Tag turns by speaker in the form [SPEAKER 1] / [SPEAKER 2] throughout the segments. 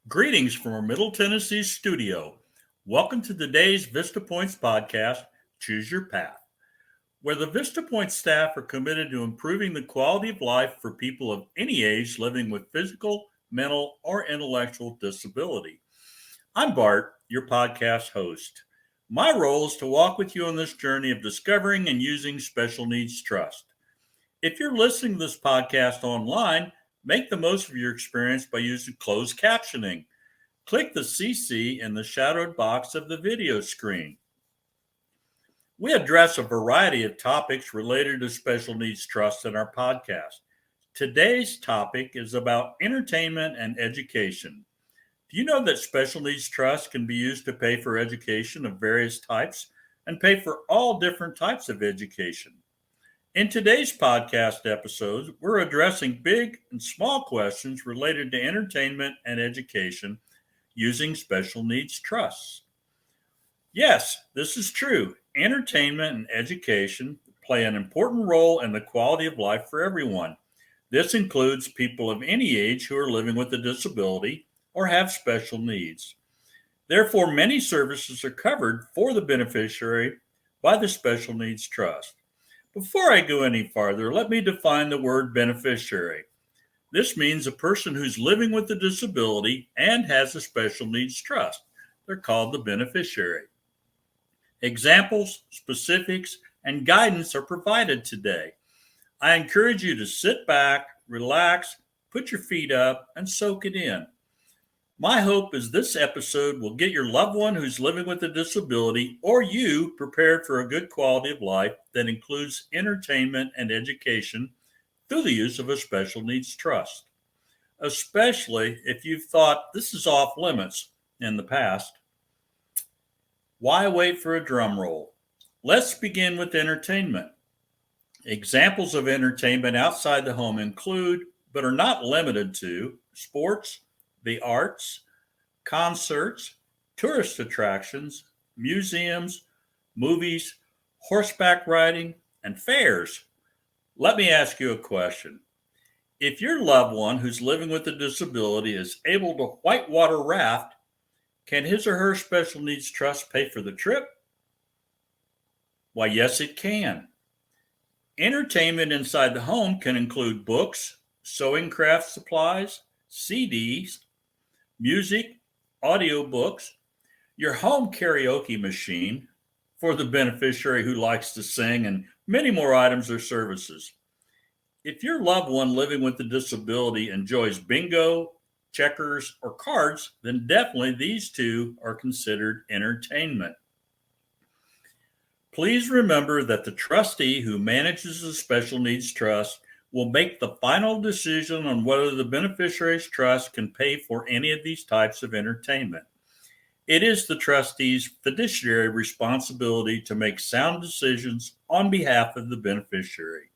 [SPEAKER 1] Greetings from our Middle Tennessee studio. Welcome to today's Vista Points podcast, Choose Your Path, where the Vista Points staff are committed to improving the quality of life for people of any age living with physical, mental, or intellectual disability. I'm Bart, your podcast host. My role is to walk with you on this journey of discovering and using special needs trust. If you're listening to this podcast online, make the most of your experience by using closed captioning. Click the CC in the shadowed box of the video screen. We address a variety of topics related to special needs trust in our podcast. Today's topic is about entertainment and education. Do you know that special needs trust can be used to pay for education of various types and pay for all different types of education? In today's podcast episodes, we're addressing big and small questions related to entertainment and education using special needs trusts. Yes, this is true. Entertainment and education play an important role in the quality of life for everyone. This includes people of any age who are living with a disability or have special needs. Therefore, many services are covered for the beneficiary by the Special Needs Trust. Before I go any farther, let me define the word beneficiary. This means a person who's living with a disability and has a special needs trust. They're called the beneficiary. Examples, specifics, and guidance are provided today. I encourage you to sit back, relax, put your feet up, and soak it in. My hope is this episode will get your loved one who's living with a disability or you prepared for a good quality of life that includes entertainment and education through the use of a special needs trust, especially if you've thought this is off limits in the past. Why wait for a drum roll? Let's begin with entertainment. Examples of entertainment outside the home include, but are not limited to, sports, the arts, concerts, tourist attractions, museums, movies, horseback riding, and fairs. Let me ask you a question. If your loved one who's living with a disability is able to whitewater raft, can his or her special needs trust pay for the trip? Why, yes, it can. Entertainment inside the home can include books, sewing craft supplies, CDs, music, audiobooks, your home karaoke machine for the beneficiary who likes to sing, and many more items or services. If your loved one living with a disability enjoys bingo, checkers, or cards, then definitely these two are considered entertainment. Please remember that the trustee who manages the special needs trust will make the final decision on whether the beneficiary's trust can pay for any of these types of entertainment. It is the trustee's fiduciary responsibility to make sound decisions on behalf of the beneficiary.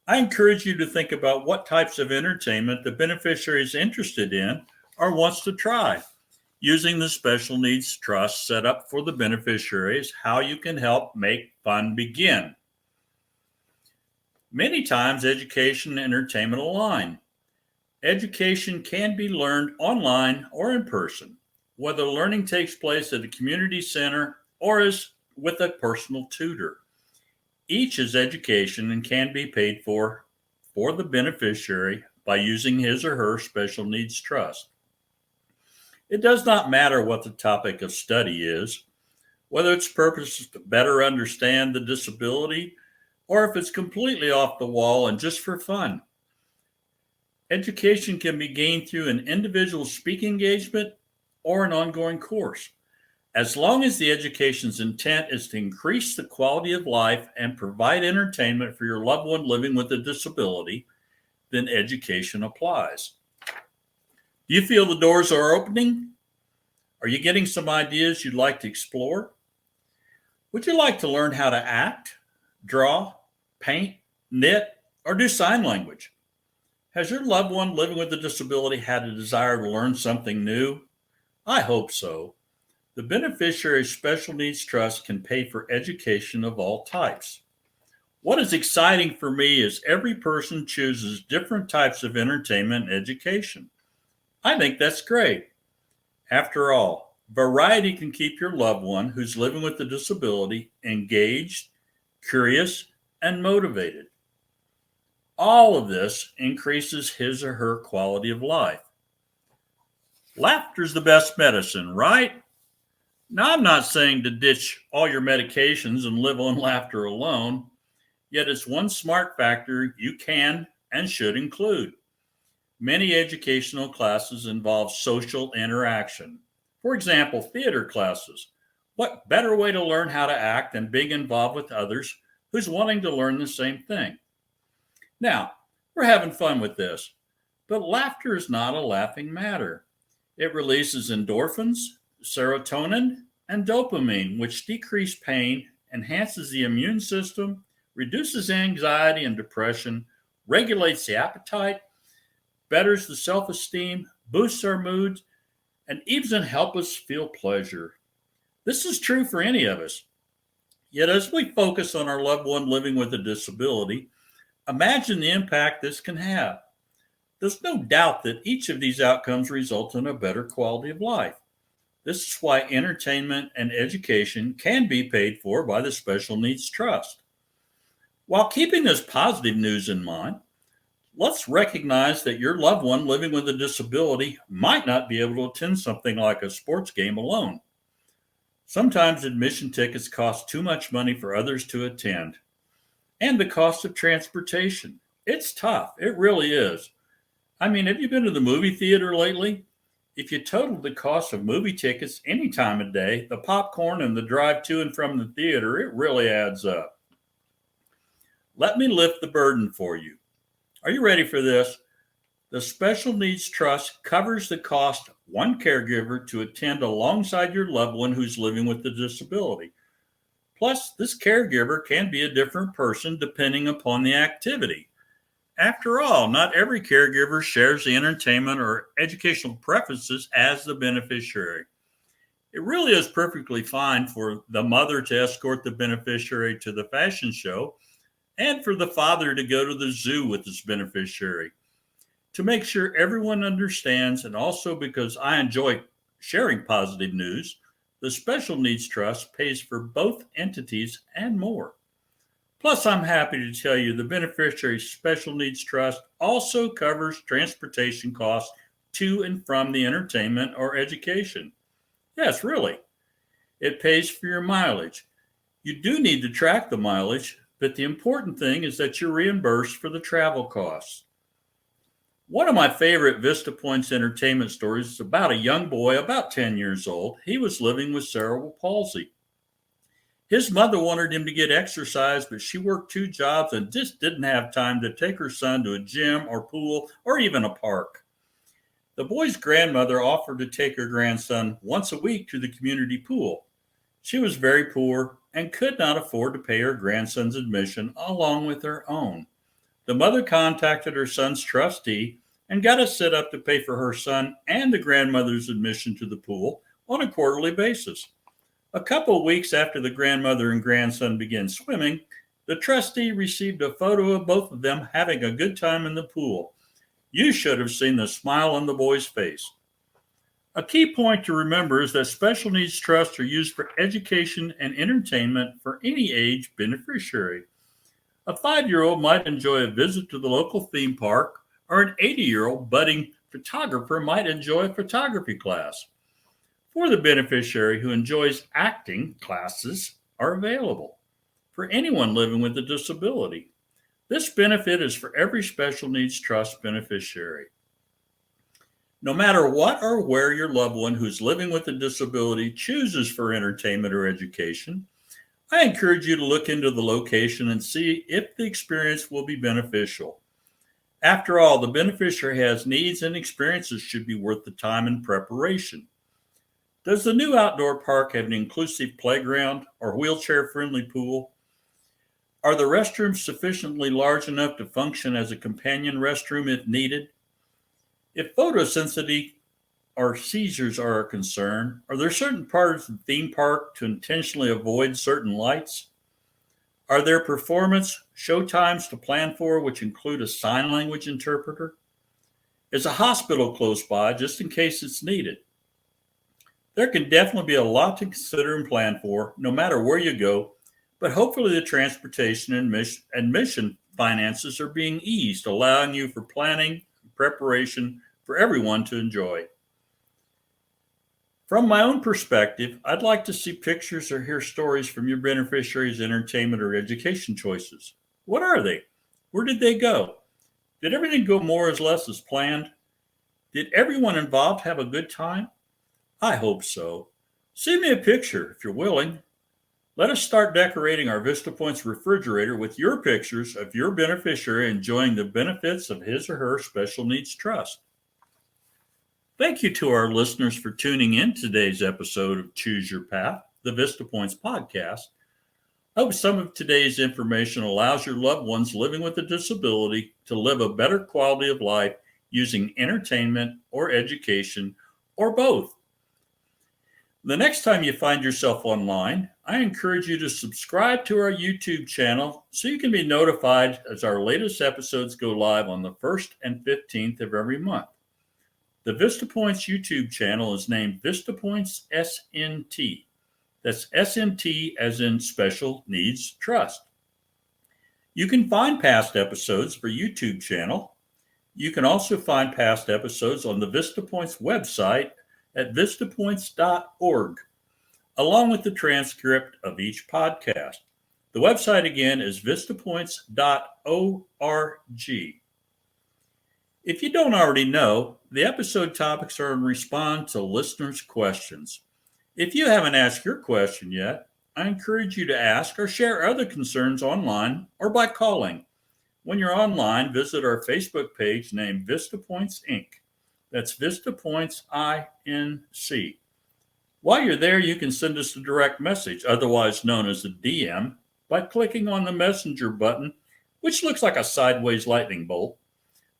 [SPEAKER 1] I encourage you to think about what types of entertainment the beneficiary is interested in or wants to try. Using the special needs trust set up for the beneficiary is how you can help make fun begin. Many times, education and entertainment align. Education can be learned online or in person, whether learning takes place at a community center or is with a personal tutor. Each is education and can be paid for the beneficiary by using his or her special needs trust. It does not matter what the topic of study is, whether its purpose is to better understand the disability or if it's completely off the wall and just for fun. Education can be gained through an individual speaking engagement or an ongoing course. As long as the education's intent is to increase the quality of life and provide entertainment for your loved one living with a disability, then education applies. Do you feel the doors are opening? Are you getting some ideas you'd like to explore? Would you like to learn how to act, draw, paint, knit, or do sign language? Has your loved one living with a disability had a desire to learn something new? I hope so. The Beneficiary Special Needs Trust can pay for education of all types. What is exciting for me is every person chooses different types of entertainment and education. I think that's great. After all, variety can keep your loved one who's living with a disability engaged, curious, and motivated. All of this increases his or her quality of life. Laughter's the best medicine, right? Now, I'm not saying to ditch all your medications and live on laughter alone, yet it's one smart factor you can and should include. Many educational classes involve social interaction. For example, theater classes. What better way to learn how to act than being involved with others who's wanting to learn the same thing? Now, we're having fun with this, but laughter is not a laughing matter. It releases endorphins, serotonin, and dopamine, which decrease pain, enhances the immune system, reduces anxiety and depression, regulates the appetite, betters the self esteem, boosts our moods, and even helps us feel pleasure. This is true for any of us. Yet, as we focus on our loved one living with a disability, imagine the impact this can have. There's no doubt that each of these outcomes result in a better quality of life. This is why entertainment and education can be paid for by the Special Needs Trust. While keeping this positive news in mind, let's recognize that your loved one living with a disability might not be able to attend something like a sports game alone. Sometimes admission tickets cost too much money for others to attend, and the cost of transportation. It's tough. It really is. I mean, have you been to the movie theater lately? If you totaled the cost of movie tickets any time of day, the popcorn and the drive to and from the theater, it really adds up. Let me lift the burden for you. Are you ready for this? The Special Needs Trust covers the cost of one caregiver to attend alongside your loved one who's living with a disability. Plus, this caregiver can be a different person depending upon the activity. After all, not every caregiver shares the entertainment or educational preferences as the beneficiary. It really is perfectly fine for the mother to escort the beneficiary to the fashion show and for the father to go to the zoo with his beneficiary. To make sure everyone understands, and also because I enjoy sharing positive news, the Special Needs Trust pays for both entities and more. Plus, I'm happy to tell you the Beneficiary Special Needs Trust also covers transportation costs to and from the entertainment or education. Yes, really. It pays for your mileage. You do need to track the mileage, but the important thing is that you're reimbursed for the travel costs. One of my favorite Vista Points entertainment stories is about a young boy about 10 years old. He was living with cerebral palsy. His mother wanted him to get exercise, but she worked two jobs and just didn't have time to take her son to a gym or pool or even a park. The boy's grandmother offered to take her grandson once a week to the community pool. She was very poor and could not afford to pay her grandson's admission along with her own. The mother contacted her son's trustee and got it set up to pay for her son and the grandmother's admission to the pool on a quarterly basis. A couple of weeks after the grandmother and grandson began swimming, the trustee received a photo of both of them having a good time in the pool. You should have seen the smile on the boy's face. A key point to remember is that special needs trusts are used for education and entertainment for any age beneficiary. A 5-year-old might enjoy a visit to the local theme park, or an 80-year-old budding photographer might enjoy a photography class. For the beneficiary who enjoys acting, classes are available. For anyone living with a disability, this benefit is for every special needs trust beneficiary. No matter what or where your loved one who's living with a disability chooses for entertainment or education, I encourage you to look into the location and see if the experience will be beneficial. After all, the beneficiary has needs and experiences should be worth the time and preparation. Does the new outdoor park have an inclusive playground or wheelchair-friendly pool? Are the restrooms sufficiently large enough to function as a companion restroom if needed? If photosensitivity or seizures are a concern, are there certain parts of the theme park to intentionally avoid certain lights? Are there performance show times to plan for which include a sign language interpreter? is a hospital close by just in case it's needed. There can definitely be a lot to consider and plan for, no matter where you go, but hopefully the transportation and mission finances are being eased, allowing you for planning and preparation for everyone to enjoy. From my own perspective, I'd like to see pictures or hear stories from your beneficiaries' entertainment or education choices. What are they? Where did they go? Did everything go more or less as planned? Did everyone involved have a good time? I hope so. Send me a picture if you're willing. Let us start decorating our Vista Points refrigerator with your pictures of your beneficiary enjoying the benefits of his or her special needs trust. Thank you to our listeners for tuning in to today's episode of Choose Your Path, the Vista Points podcast. I hope some of today's information allows your loved ones living with a disability to live a better quality of life using entertainment or education or both. The next time you find yourself online, I encourage you to subscribe to our YouTube channel so you can be notified as our latest episodes go live on the 1st and 15th of every month. The Vista Points YouTube channel is named Vista Points SNT. That's SNT as in Special Needs Trust. You can find past episodes for YouTube channel. You can also find past episodes on the Vista Points website at vistapoints.org, along with the transcript of each podcast. The website again is vistapoints.org. If you don't already know, the episode topics are in response to listeners' questions. If you haven't asked your question yet, I encourage you to ask or share other concerns online or by calling. When you're online, visit our Facebook page named Vista Points Inc. That's Vista Points INC. While you're there, you can send us a direct message, otherwise known as a DM, by clicking on the messenger button, which looks like a sideways lightning bolt.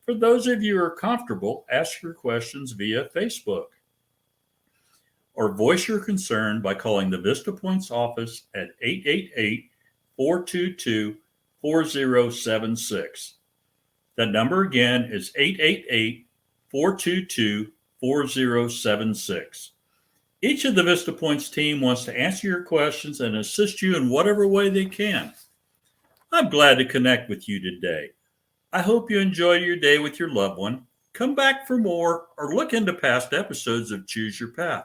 [SPEAKER 1] For those of you who are comfortable, ask your questions via Facebook. Or voice your concern by calling the Vista Points office at 888-422-4076. That number again is 888-422-4076. Each of the Vista Points team wants to answer your questions and assist you in whatever way they can. I'm glad to connect with you today. I hope you enjoyed your day with your loved one. Come back for more or look into past episodes of Choose Your Path.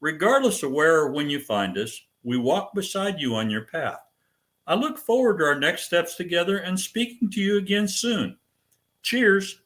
[SPEAKER 1] Regardless of where or when you find us, we walk beside you on your path. I look forward to our next steps together and speaking to you again soon. Cheers.